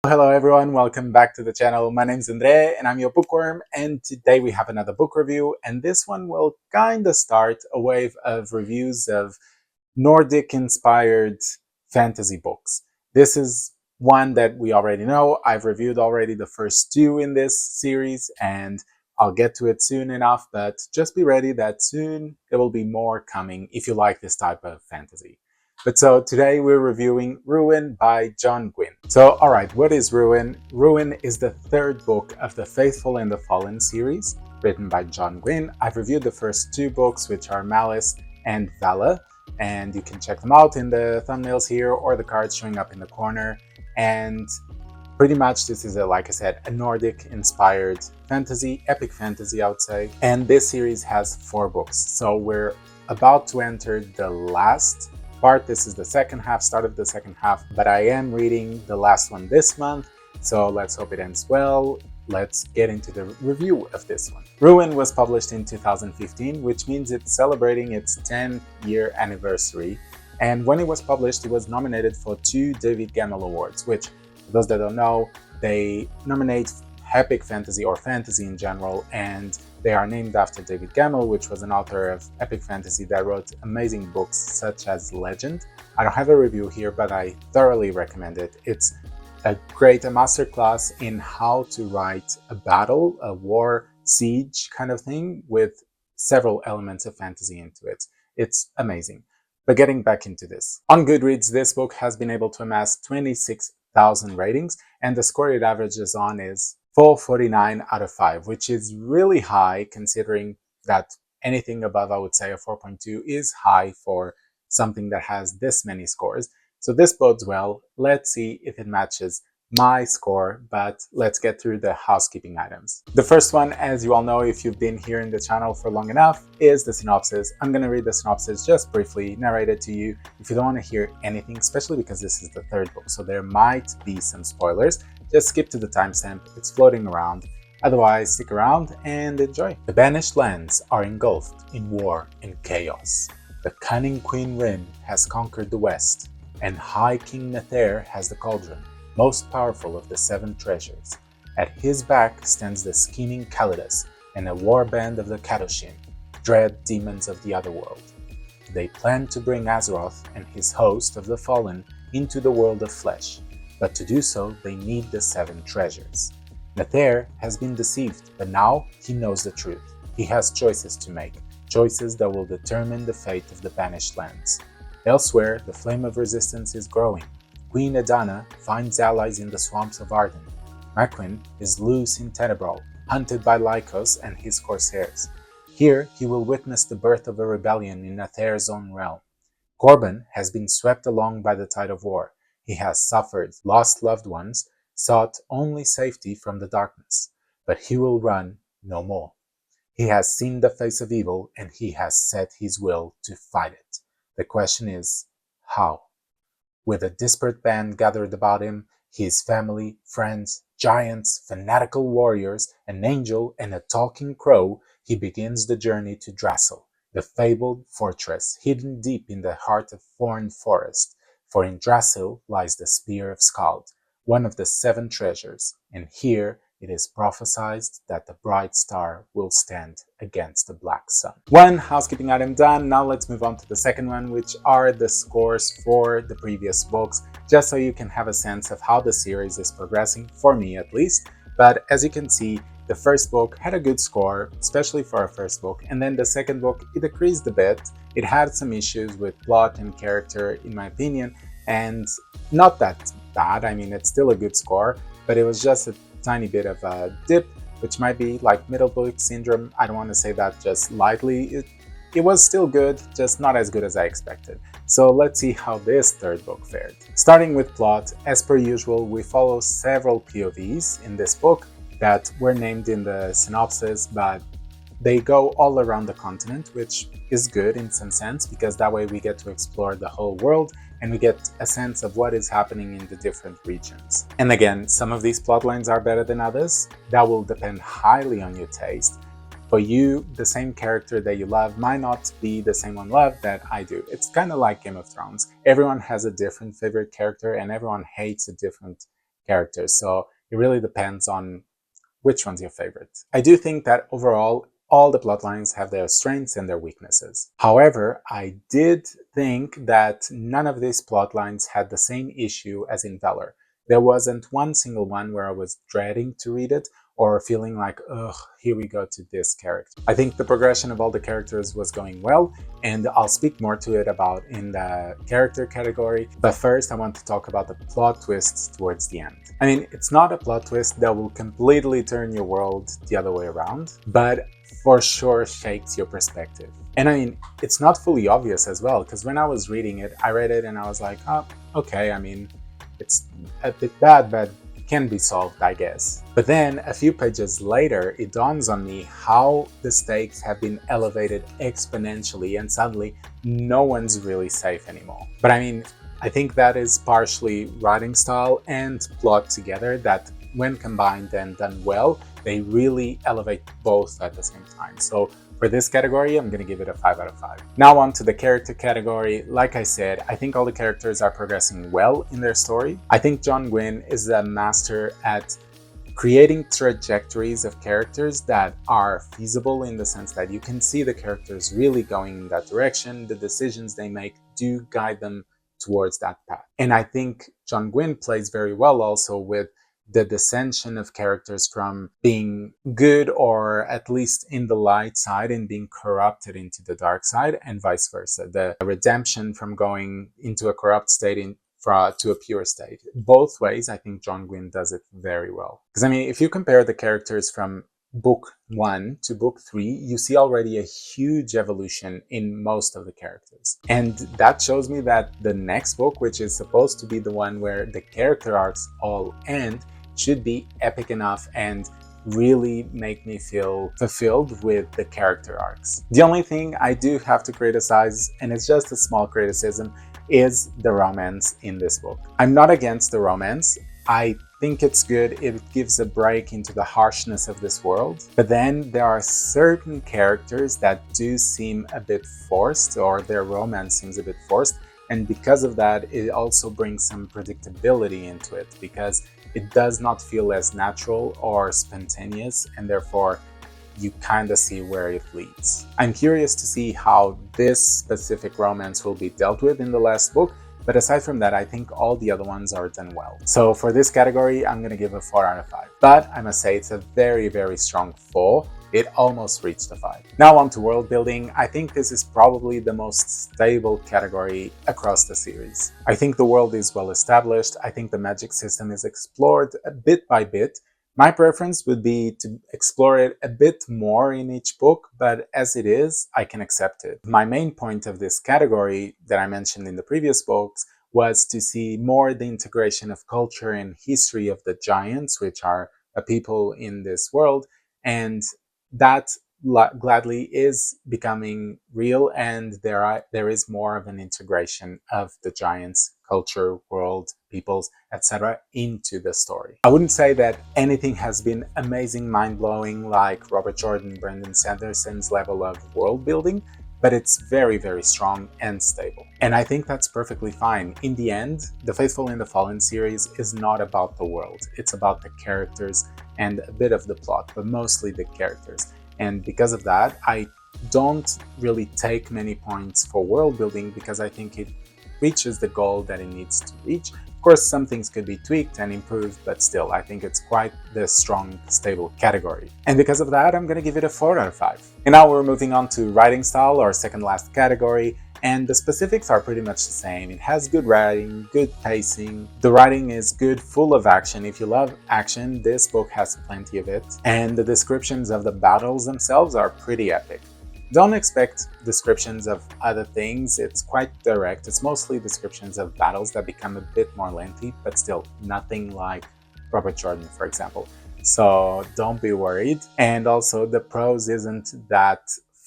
Hello everyone, welcome back to the channel. My name is Andre and I'm your bookworm, and today we have another book review, and this one will kind of start a wave of reviews of Nordic inspired fantasy books. This is one that we already know. I've reviewed already the first two in this series and I'll get to it soon enough, but just be ready that soon there will be more coming if you like this type of fantasy. But so today we're reviewing Ruin by John Gwynne. So alright, what is Ruin? Ruin is the third book of the Faithful and the Fallen series, written by John Gwynne. I've reviewed the first two books, which are Malice and Vala, and you can check them out in the thumbnails here or the cards showing up in the corner. And pretty much this is, like I said, a Nordic inspired fantasy, epic fantasy I would say. And this series has 4 books. So we're about to enter the last part. This is the second half, start of the second half, but I am reading the last one this month, so let's hope it ends well. Let's get into the review of this one. Ruin was published in 2015, which means it's celebrating its 10-year anniversary, and when it was published it was nominated for 2 David Gemmell Awards, which, for those that don't know, they nominate epic fantasy or fantasy in general, and they are named after David Gemmell, which was an author of epic fantasy that wrote amazing books such as Legend. I don't have a review here, but I thoroughly recommend it. It's a masterclass in how to write a battle, a war, siege kind of thing with several elements of fantasy into it. It's amazing. But getting back into this. On Goodreads, this book has been able to amass 26,000 ratings, and the score it averages on is 4.49 out of 5, which is really high considering that anything above, I would say, a 4.2 is high for something that has this many scores. So this bodes well. Let's see if it matches my score, but let's get through the housekeeping items. The first one, as you all know if you've been here in the channel for long enough, is the synopsis. I'm going to read the synopsis just briefly, narrate it to you. If you don't want to hear anything, especially because this is the third book, so there might be some spoilers, just skip to the timestamp, it's floating around. Otherwise, stick around and enjoy. The banished lands are engulfed in war and chaos. The cunning Queen Rin has conquered the west, and High King Nether has the cauldron, most powerful of the 7 treasures. At his back stands the scheming Calidus and a warband of the Kadoshin, dread demons of the otherworld. They plan to bring Azeroth and his host of the fallen into the world of flesh, but to do so they need the 7 treasures. Nether has been deceived, but now he knows the truth. He has choices to make, choices that will determine the fate of the banished lands. Elsewhere, the flame of resistance is growing. Queen Edana finds allies in the swamps of Arden. Maquin is loose in Tenebrae, hunted by Lycos and his corsairs. Here he will witness the birth of a rebellion in Nether's own realm. Corbin has been swept along by the tide of war. He has suffered, lost loved ones, sought only safety from the darkness, but he will run no more. He has seen the face of evil and he has set his will to fight it. The question is, how? With a disparate band gathered about him, his family, friends, giants, fanatical warriors, an angel, and a talking crow, he begins the journey to Drassel, the fabled fortress hidden deep in the heart of Thorn Forest. For in Drassel lies the Spear of Skald, one of the 7 treasures, and here it is prophesied that the bright star will stand against the black sun. One housekeeping item done. Now let's move on to the second one, which are the scores for the previous books, just so you can have a sense of how the series is progressing, for me at least. But as you can see, the first book had a good score, especially for a first book, and then the second book, it decreased a bit. It had some issues with plot and character, in my opinion, and not that bad. I mean, it's still a good score, but it was just a tiny bit of a dip, which might be like middle book syndrome. I don't want to say that just lightly. It was still good, just not as good as I expected. So let's see how this third book fared. Starting with plot, as per usual, we follow several POVs in this book that were named in the synopsis, but they go all around the continent, which is good in some sense, because that way we get to explore the whole world and we get a sense of what is happening in the different regions. And again, some of these plotlines are better than others. That will depend highly on your taste. For you, the same character that you love might not be the same one love that I do. It's kind of like Game of Thrones. Everyone has a different favorite character and everyone hates a different characters. So it really depends on which one's your favorite. I do think that overall, all the plot lines have their strengths and their weaknesses. However, I did think that none of these plot lines had the same issue as in Valor. There wasn't one single one where I was dreading to read it or feeling like, ugh, here we go to this character. I think the progression of all the characters was going well, and I'll speak more to it about in the character category. But first, I want to talk about the plot twists towards the end. I mean, it's not a plot twist that will completely turn your world the other way around, but for sure shakes your perspective. And I mean, it's not fully obvious as well, because when I was reading it, I read it and I was like, oh, okay, I mean, it's a bit bad, but can be solved, I guess. But then a few pages later, it dawns on me how the stakes have been elevated exponentially, and suddenly no one's really safe anymore. But I mean, I think that is partially writing style and plot together that, when combined and done well, they really elevate both at the same time. So for this category, I'm going to give it a 5 out of 5. Now on to the character category. Like I said, I think all the characters are progressing well in their story. I think John Gwynne is a master at creating trajectories of characters that are feasible, in the sense that you can see the characters really going in that direction. The decisions they make do guide them towards that path. And I think John Gwynne plays very well also with the descension of characters from being good, or at least in the light side, and being corrupted into the dark side, and vice versa. The redemption from going into a corrupt state to a pure state. Both ways, I think John Gwynne does it very well. Because I mean, if you compare the characters from book 1 to book 3, you see already a huge evolution in most of the characters. And that shows me that the next book, which is supposed to be the one where the character arcs all end, should be epic enough and really make me feel fulfilled with the character arcs. The only thing I do have to criticize, and it's just a small criticism, is the romance in this book. I'm not against the romance. I think it's good. It gives a break into the harshness of this world. But then there are certain characters that do seem a bit forced, or their romance seems a bit forced. And because of that, it also brings some predictability into it, because it does not feel as natural or spontaneous, and therefore you kind of see where it leads. I'm curious to see how this specific romance will be dealt with in the last book, but aside from that, I think all the other ones are done well. So for this category, I'm going to give a 4 out of 5. But I must say it's a very, very strong 4. It almost reached a 5. Now on to world building. I think this is probably the most stable category across the series. I think the world is well established. I think the magic system is explored a bit by bit. My preference would be to explore it a bit more in each book, but as it is, I can accept it. My main point of this category that I mentioned in the previous books was to see more the integration of culture and history of the giants, which are a people in this world, and that gladly is becoming real, and there is more of an integration of the giants' culture, world, peoples, etc. into the story. I wouldn't say that anything has been amazing, mind-blowing like Robert Jordan, Brandon Sanderson's level of world building, but it's very, very strong and stable. And I think that's perfectly fine. In the end, the Faithful and the Fallen series is not about the world. It's about the characters and a bit of the plot, but mostly the characters. And because of that, I don't really take many points for world building, because I think it reaches the goal that it needs to reach. Of course, some things could be tweaked and improved, but still, I think it's quite the strong, stable category. And because of that, I'm going to give it a 4 out of 5. And now we're moving on to writing style, or second last category. And the specifics are pretty much the same. It has good writing, good pacing. The writing is good, full of action. If you love action, this book has plenty of it. And the descriptions of the battles themselves are pretty epic. Don't expect descriptions of other things. It's quite direct. It's mostly descriptions of battles that become a bit more lengthy, but still nothing like Robert Jordan, for example. So don't be worried. And also the prose isn't that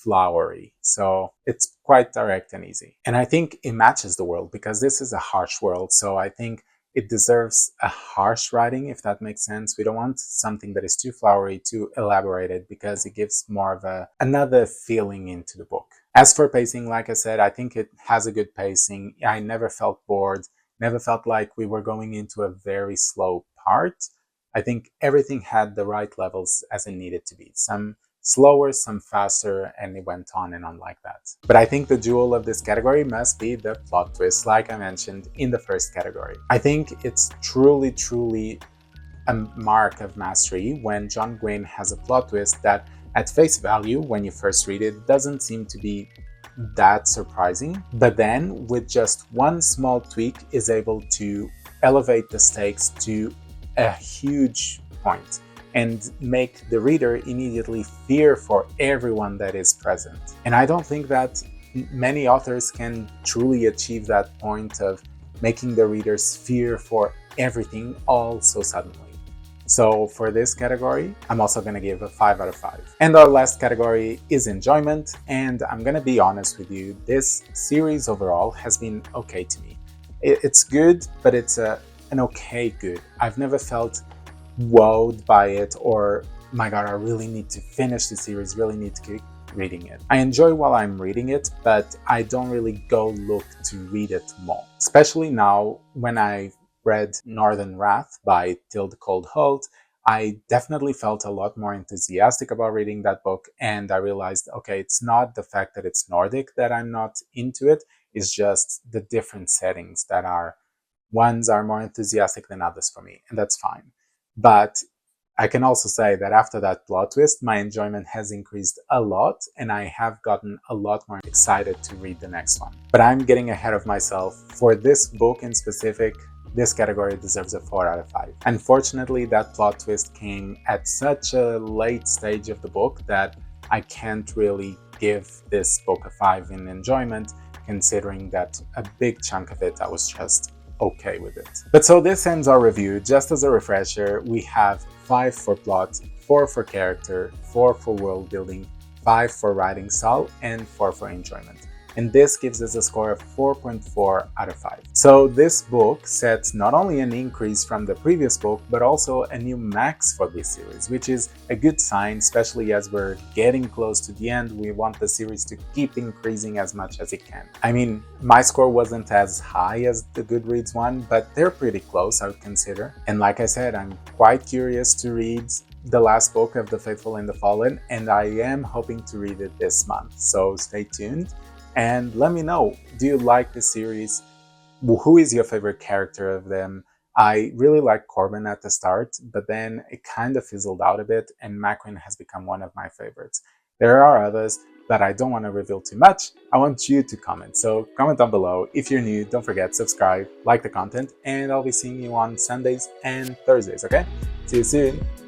flowery, so it's quite direct and easy. And I think it matches the world, because this is a harsh world, so I think it deserves a harsh writing, if that makes sense. We don't want something that is too flowery, too elaborated, because it gives more of another feeling into the book. As for pacing, like I said, I think it has a good pacing. I never felt bored. Never felt like we were going into a very slow part. I think everything had the right levels as it needed to be. Some slower, some faster, and it went on and on like that. But I think the jewel of this category must be the plot twist, like I mentioned in the first category. I think it's truly a mark of mastery when John Gwynne has a plot twist that, at face value, when you first read it, doesn't seem to be that surprising, but then with just one small tweak is able to elevate the stakes to a huge point and make the reader immediately fear for everyone that is present. And I don't think that many authors can truly achieve that point of making the readers fear for everything all so suddenly. So for this category, I'm also going to give a 5 out of 5. And our last category is enjoyment, and I'm going to be honest with you, this series overall has been okay to me. It's good, but it's an okay good. I've never felt wowed by it or, my god, I really need to finish the series, really need to keep reading it. I enjoy while I'm reading it, but I don't really go look to read it more. Especially now when I read Northern Wrath by Tilde Cold-Holt, I definitely felt a lot more enthusiastic about reading that book, and I realized, okay, it's not the fact that it's Nordic that I'm not into it, it's just the different settings that ones are more enthusiastic than others for me, and that's fine. But I can also say that after that plot twist, my enjoyment has increased a lot, and I have gotten a lot more excited to read the next one. But I'm getting ahead of myself. For this book in specific, this category deserves a 4 out of 5. Unfortunately, that plot twist came at such a late stage of the book that I can't really give this book a 5 in enjoyment, considering that a big chunk of it I was just okay with it. But so this ends our review. Just as a refresher, we have 5 for plot, 4 for character, 4 for world building, 5 for writing style, and 4 for enjoyment. And this gives us a score of 4.4 out of 5. So this book sets not only an increase from the previous book, but also a new max for this series, which is a good sign, especially as we're getting close to the end. We want the series to keep increasing as much as it can. I mean, my score wasn't as high as the Goodreads one, but they're pretty close, I would consider. And like I said, I'm quite curious to read the last book of The Faithful and the Fallen, and I am hoping to read it this month. So stay tuned. And let me know, do you like this series? Who is your favorite character of them? I really liked Corbin at the start, but then it kind of fizzled out a bit, and Macquin has become one of my favorites. There are others, but I don't want to reveal too much. I want you to comment, so comment down below. If you're new, don't forget, subscribe, like the content, and I'll be seeing you on Sundays and Thursdays, okay? See you soon!